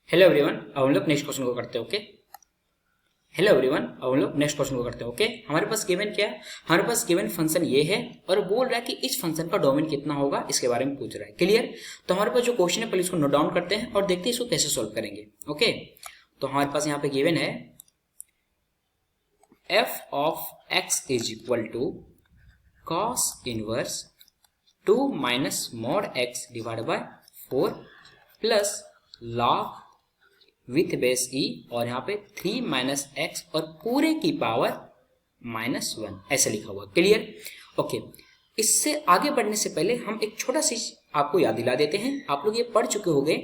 Hello everyone, अब हम लोग नेक्स्ट क्वेश्चन को करते हैं। ओके, हेलो एवरीवन, अब हम लोग नेक्स्ट क्वेश्चन को करते हैं। ओके, हमारे पास गिवन क्या है? हमारे पास गिवन फंक्शन ये है और बोल रहा है कि इस फंक्शन का डोमेन कितना होगा, इसके बारे में पूछ रहा है। क्लियर? तो हमारे पास जो क्वेश्चन है पहले इसको नोट डाउन करते हैं और देखते हैं इसको कैसे सोल्व करेंगे। ओके, तो हमारे पास यहाँ पे गिवन है f of x is equal to cos inverse 2 minus mod x divide by 4 plus log with base e और यहाँ पे 3 माइनस एक्स और पूरे की पावर -1 ऐसे लिखा हुआ। क्लियर? ओके, इससे आगे बढ़ने से पहले हम एक छोटा सी आपको याद दिला देते हैं। आप लोग ये पढ़ चुके होंगे,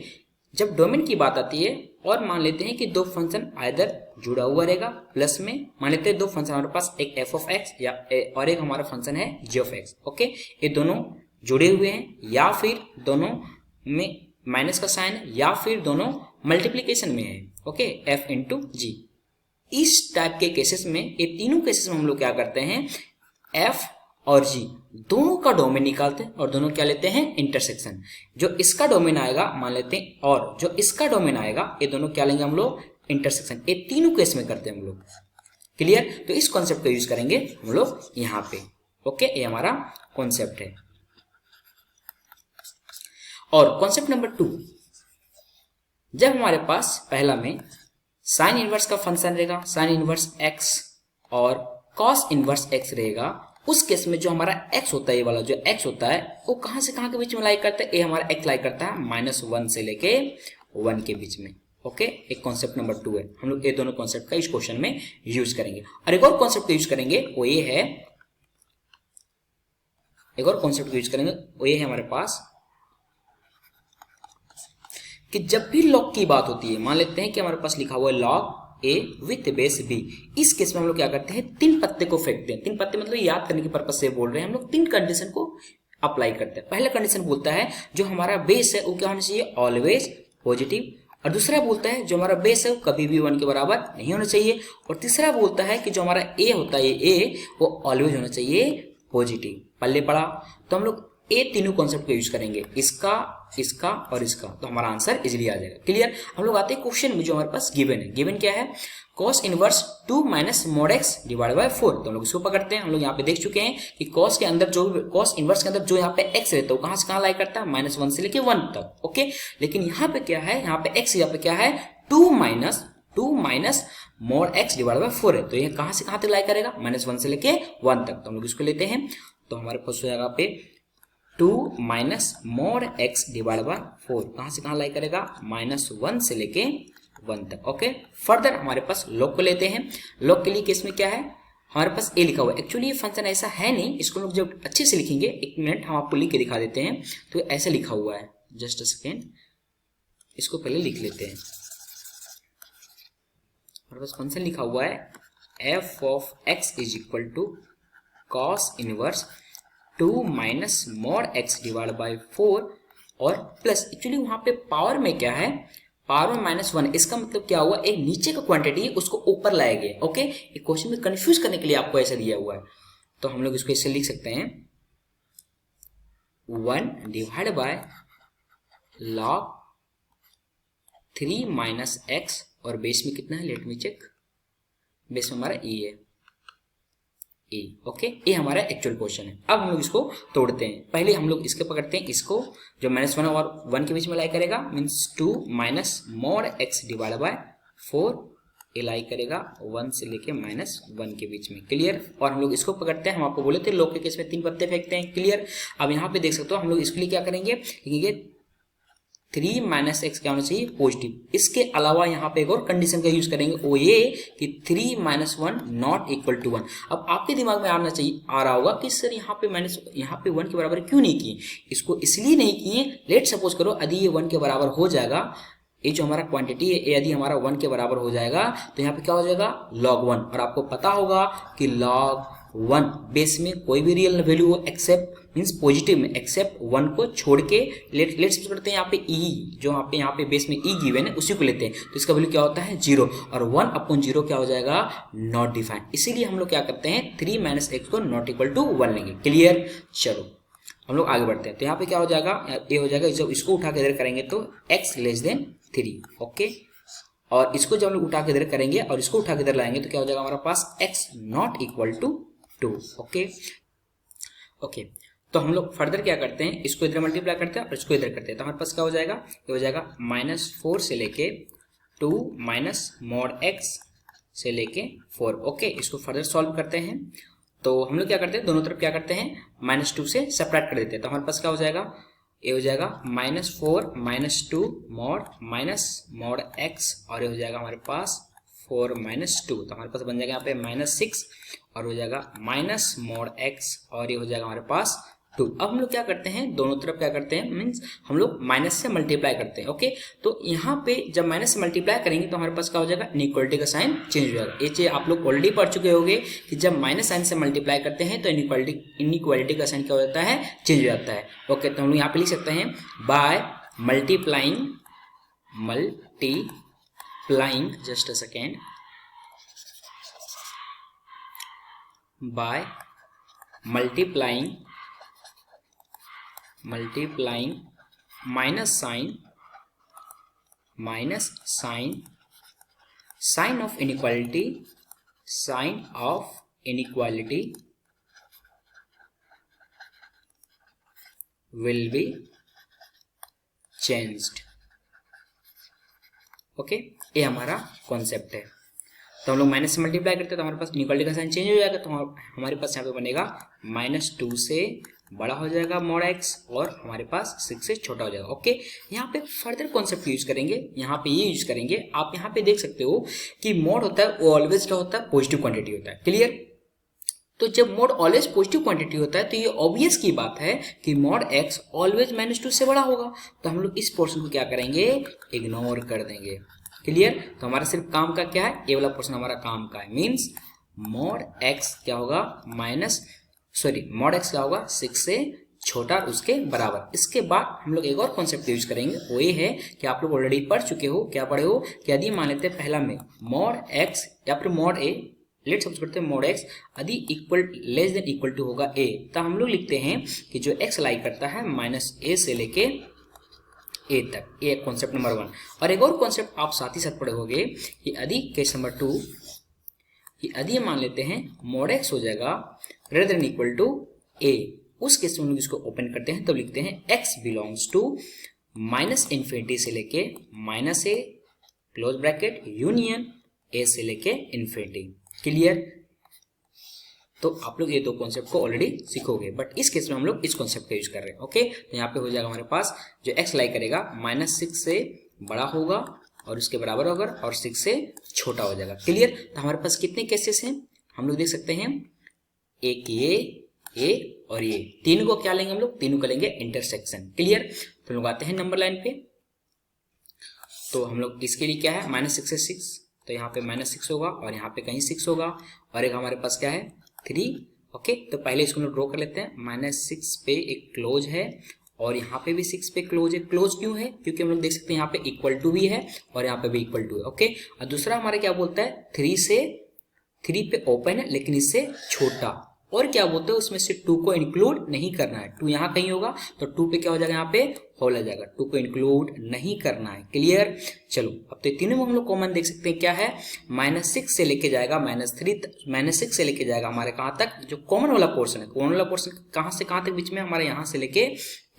जब डोमेन की बात आती है और मान लेते हैं कि दो फंक्शन आइदर जुड़ा हुआ रहेगा प्लस में, मान लेते हैं दो फंक्शन हमारे पास, एक एफ ऑफ एक्स या और एक हमारा फंक्शन है जी ऑफ एक्स। ओके, ये दोनों जुड़े हुए हैं या फिर दोनों में माइनस का साइन है या फिर दोनों मल्टीप्लीकेशन में है। ओके, एफ इंटू जी। इस टाइप के केसेस में, ये तीनों केसेस में हम लोग क्या करते हैं, एफ और जी दोनों का डोमेन निकालते हैं और दोनों क्या लेते हैं, इंटरसेक्शन। जो इसका डोमेन आएगा मान लेते हैं और जो इसका डोमेन आएगा, ये दोनों क्या लेंगे हम लोग, इंटरसेक्शन। ये तीनों केस में करते हैं हम लोग। क्लियर? तो इस कॉन्सेप्ट का यूज करेंगे हम लोग यहाँ पे। ओके, ये हमारा कॉन्सेप्ट है। और कॉन्सेप्ट नंबर 2, जब हमारे पास पहला में साइन इनवर्स का फंक्शन रहेगा, साइन इनवर्स एक्स और कॉस इनवर्स एक्स रहेगा, उस केस में जो हमारा एक्स होता है, ये वाला जो एक्स होता है, वो कहां से कहां के बीच में लाई करता है, ये हमारा एक्स लाई करता है -1 से लेके 1 के बीच में। ओके, एक कॉन्सेप्ट नंबर 2 है। हम लोग ये दोनों कॉन्सेप्ट का इस क्वेश्चन में यूज करेंगे। और एक और कॉन्सेप्ट का यूज करेंगे, वो ये है, एक और कॉन्सेप्ट का यूज करेंगे वो ये है हमारे पास कि जब भी लॉग की बात होती है, मान लेते हैं कि हमारे पास लिखा हुआ है log A with base B, इस केस में हम लोग क्या करते हैं, 3 पत्ते को फेंकते हैं। 3 पत्ते मतलब याद करने के पर्पज से बोल रहे हैं हम लोग, 3 कंडीशन को अप्लाई करते हैं। पहला कंडीशन बोलता है जो हमारा बेस है वो क्या होना चाहिए, ऑलवेज पॉजिटिव। और दूसरा बोलता है जो हमारा बेस है वो कभी भी 1 के बराबर नहीं होना चाहिए। और तीसरा बोलता है कि जो हमारा ए होता है, ए वो ऑलवेज होना चाहिए पॉजिटिव। पल्ले पड़ा, तो हम लोग ये तीनों कॉन्सेप्ट को यूज करेंगे, इसका, इसका और इसका, तो हमारा आंसर इजीली आ जाएगा। क्लियर? हम लोग आते हैं क्वेश्चन में जो हमारे पास गिवन है। गिवन क्या है, cos inverse 2 minus mod X divide by 4। तो हम लोग इसको पकड़ते हैं। हम लोग यहाँ पे देख चुके हैं कि cos के अंदर जो cos इनवर्स के अंदर जो यहाँ पे x रहता है वो कहां से कहां लाई करता है, -1 से लेके 1 तक। ओके, लेकिन यहाँ पे क्या है, यहाँ पे x यहाँ पे क्या है, 2 minus mod X divide by 4 है। तो ये कहां से कहां तक लाई करेगा, -1 से लेके 1 तक। तो हम लोग इसको लेते हैं, तो हमारे पास हो जाएगा पे 2 minus mod X divide by 4, कहां से कहां लाई करेगा, -1 से लेके 1 तक। ओके, फर्दर हमारे पास लॉग को लेते हैं। लॉग के लिए केस में क्या है, हमारे पास ए लिखा हुआ है। एक्चुअली ये फंक्शन ऐसा है नहीं, इसको लोग जब अच्छे से लिखेंगे, एक मिनट हम आपको लिख के दिखा देते हैं। तो ऐसे लिखा हुआ है, जस्ट अ सेकेंड, इसको पहले लिख लेते हैं। हमारे पास फंक्शन लिखा हुआ है F of X is equal to cos inverse 2 minus mod X divide by 4 और प्लस, एक्चुअली वहां पे पावर में क्या है, पावर में -1। इसका मतलब क्या हुआ, एक नीचे का क्वांटिटी उसको ऊपर लाया गया। ओके, एक क्वेश्चन में कंफ्यूज करने के लिए आपको ऐसा दिया हुआ है। तो हम लोग इसको ऐसे लिख सकते हैं, 1 divide by log 3 minus x और बेस में कितना है, लेट मी चेक, बेस में हमारा ई है, ए। ओके, ये हमारा एक्चुअल क्वेश्चन है। अब हम लोग इसको तोड़ते हैं। पहले हम लोग इसके पकड़ते हैं, इसको जो -1 और 1 के बीच में लाई करेगा, means 2 minus mod X divide by 4, ये लाई करेगा 1 से लेके -1 के बीच में। क्लियर? और हम लोग इसको पकड़ते हैं, हम आपको बोले थे लॉग के केस में 3 पत्ते फेंकते हैं। क्लियर? अब यहाँ पे देख सकते हो हम लोग इसके लिए क्या करेंगे, लिखेंगे 3 माइनस एक्स क्या होना चाहिए, पॉजिटिव। इसके अलावा यहाँ पे एक और कंडीशन का यूज करेंगे, वो ये कि 3 माइनस 1 नॉट इक्वल टू 1। अब आपके दिमाग में आना चाहिए, आ रहा होगा कि सर यहाँ पे यहाँ पे 1 के बराबर क्यों नहीं किए। इसको इसलिए नहीं किए, लेट सपोज करो यदि ये 1 के बराबर हो जाएगा, ये जो हमारा क्वांटिटी है यदि हमारा 1 के बराबर हो जाएगा, तो यहाँ पे क्या हो जाएगा, log 1। और आपको पता होगा कि log 1 बेस में कोई भी रियल वैल्यू हो एक्सेप्ट मीन्स पॉजिटिव में, एक्सेप्ट 1 को छोड़ के लेट्स करते हैं यहाँ पे ई, जो यहाँ पे बेस में ई गिवन है उसी को लेते हैं, तो इसका वैल्यू क्या होता है 0, और 1/0 क्या हो जाएगा, नॉट डिफाइंड। इसीलिए हम लोग क्या करते हैं 3 माइनस एक्स को नॉट इक्वल टू 1 लेंगे। क्लियर? चलो हम लोग आगे बढ़ते हैं। तो यहाँ पे क्या हो जाएगा, ये हो जाएगा, जब इसको उठा के इधर करेंगे तो x लेस देन 3, ओके। और इसको जब हम लोग उठा के इधर करेंगे और इसको उठा के इधर लाएंगे तो क्या हो जाएगा हमारे पास x not equal to 2, okay okay. तो हम लोग फर्दर क्या करते हैं, इसको इधर मल्टीप्लाई करते हैं और इसको इधर करते हैं, तो हमारे पास क्या हो जाएगा, ये हो जाएगा -4 से लेके 2 माइनस मॉड x से लेके 4, ओके। इसको फर्दर सॉल्व करते हैं तो हम लोग क्या करते हैं, दोनों तरफ क्या करते हैं, -2 से सेपरेट कर देते हैं, तो हमारे पास क्या हो जाएगा, ये हो जाएगा -4 -2 मॉड x और ये हो जाएगा हमारे पास 4 -2, तो हमारे पास बन जाएगा यहाँ पे -6 और हो जाएगा माइनस मॉड x और ये हो जाएगा हमारे पास 2। अब हम लोग क्या करते हैं, दोनों तरफ क्या करते हैं, मीन्स हम लोग माइनस से मल्टीप्लाई करते हैं, ओके। तो यहाँ पे जब माइनस से मल्टीप्लाई करेंगे तो हमारे पास क्या हो जाएगा, इनइक्वालिटी का साइन चेंज हो जाएगा। ये चीज आप लोग ऑलरेडी पढ़ चुके होंगे कि जब माइनस साइन से मल्टीप्लाई करते हैं तो इनइक्वालिटी का साइन क्या हो जाता है, चेंज हो जाता है, ओके। तो हम लोग यहाँ पे लिख सकते हैं by multiplying just a second, by multiplying minus sign of inequality will be changed, okay. ये हमारा कॉन्सेप्ट है। तो हम लोग माइनस से मल्टीप्लाई करते हैं तो हमारे पास इनइक्वालिटी का साइन चेंज हो जाएगा, तो हमारे पास यहाँ पे बनेगा -2 से बड़ा हो जाएगा मॉड x और हमारे पास 6 से छोटा हो जाएगा, ओके। यहाँ पे फर्दर कॉन्सेप्ट यूज करेंगे, यहाँ पे ये यूज करेंगे, आप यहाँ पे देख सकते हो कि मॉड होता है वो ऑलवेज क्या होता है, पॉजिटिव क्वांटिटी होता है, क्लियर। तो जब मॉड ऑलवेज पॉजिटिव क्वांटिटी होता है तो ये ऑब्वियस की बात है कि मॉड x ऑलवेज -2 से बड़ा होगा, तो हम लोग इस पोर्शन को क्या करेंगे, इग्नोर कर देंगे, क्लियर। तो हमारा सिर्फ काम का क्या है, ये वाला पोर्शन हमारा काम का है, मीन्स मॉड x क्या होगा, मॉड x क्या होगा, 6 से छोटा और उसके बराबर। इसके बाद हम लोग एक और कॉन्सेप्ट यूज करेंगे, वो ये है कि आप लोग ऑलरेडी पढ़ चुके हो, क्या पढ़े हो कि यदि मान लेते हैं पहला में मॉड x या फिर मॉड a, लेट्स सपोज करते हैं मॉड x यदि लेस देन इक्वल टू होगा a, तो हम लोग लिखते हैं कि जो x लाई करता है -a से लेके a तक, ये कॉन्सेप्ट नंबर 1। और एक और कॉन्सेप्ट आप साथ ही साथ पढ़े होंगे कि यदि केस नंबर 2 कि यदि मान लेते हैं मॉड x हो जाएगा greater than equal to a, उस केस में हम लोग इसको ओपन करते हैं तो लिखते हैं x बिलोंग्स टू -∞ से लेके -a close bracket union a से लेके इन्फिनिटी, क्लियर। तो आप लोग ये दो कॉन्सेप्ट को ऑलरेडी सीखोगे, बट इस केस में हम लोग इस कॉन्सेप्ट का यूज कर रहे हैं, ओके। तो यहाँ पे हो जाएगा हमारे पास जो x लाई करेगा -6 से बड़ा होगा और उसके बराबर होगा और 6 से छोटा हो जाएगा, क्लियर। तो हमारे पास कितने केसेस हैं, हम लोग देख सकते हैं, एक ये और ये तीनों को क्या लेंगे, हम लोग तीनों को लेंगे इंटरसेक्शन, क्लियर। तो लोग आते हैं नंबर लाइन पे, तो हम लोग इसके लिए क्या है, -6 से 6, तो यहाँ पे -6 होगा और यहाँ पे कहीं 6 होगा और एक हमारे पास क्या है 3, ओके। तो पहले इसको हम लोग ड्रॉ कर लेते हैं, -6 पे एक क्लोज है और यहाँ पे भी 6 पे क्लोज है। क्लोज क्यों है, क्योंकि हम लोग देख सकते हैं यहाँ पे इक्वल टू भी है और यहाँ पे भी इक्वल टू है, ओके। और दूसरा हमारा क्या बोलता है, 3 पे ओपन है लेकिन इससे छोटा, और क्या बोलते हैं उसमें से 2 को इंक्लूड नहीं करना है, 2 यहाँ कहीं होगा तो 2 पे क्या हो जाएगा, यहाँ पे होल आ जाएगा, 2 को इंक्लूड नहीं करना है, क्लियर। चलो अब तो तीनों में हम लोग कॉमन देख सकते हैं क्या है, -6 से लेके जाएगा -6 से लेके जाएगा हमारे कहाँ तक, जो कॉमन वाला पोर्शन है, कॉमन वाला पोर्शन कहाँ से कहाँ तक बीच में, हमारे यहाँ से लेके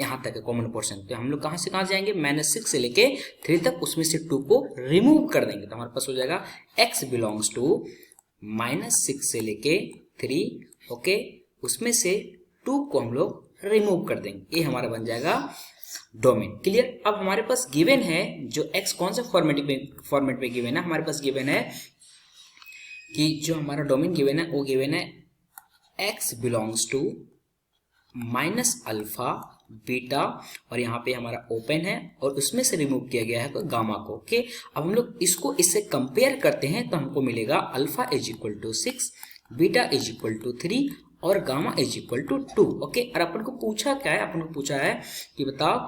यहाँ तक है कॉमन पोर्शन। तो हम लोग कहाँ से कहाँ जाएंगे, -6 से लेके 3 तक, उसमें से 2 को रिमूव कर देंगे तो हमारे पास हो जाएगा x बिलोंग्स टू -6 से लेके 3, ओके। उसमें से 2 को हम लोग रिमूव कर देंगे, ये हमारा बन जाएगा डोमेन, क्लियर। अब हमारे पास गिवन है जो x कौन सा फॉर्मेट में गिवन है, हमारे पास गिवन है कि जो हमारा डोमेन गिवन है वो गिवन है x बिलोंग्स टू -α बीटा और यहाँ पे हमारा ओपन है और उसमें से रिमूव किया गया है गामा को, ओके। अब हम लोग इसको इससे कंपेयर करते हैं तो हमको मिलेगा α = 6, बीटा = 3 और गामा = 2, ओके। और अपन को पूछा क्या है, अपन को पूछा है कि बताओ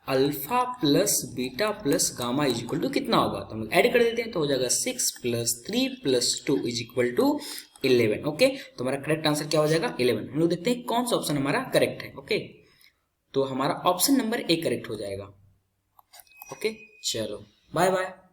alpha plus beta plus gamma = कितना होगा, तो हम लोग ऐड कर देते हैं तो हो जाएगा 6 + 3 + 2 = 11, ओके। तो हमारा करेक्ट आंसर क्या हो जाएगा 11। हम लोग देखते हैं कौन सा ऑप्शन हमारा करेक्ट है, ओके। तो हमारा ऑप्शन नंबर ए करेक्ट हो जाएगा, ओके। चलो बाय बाय।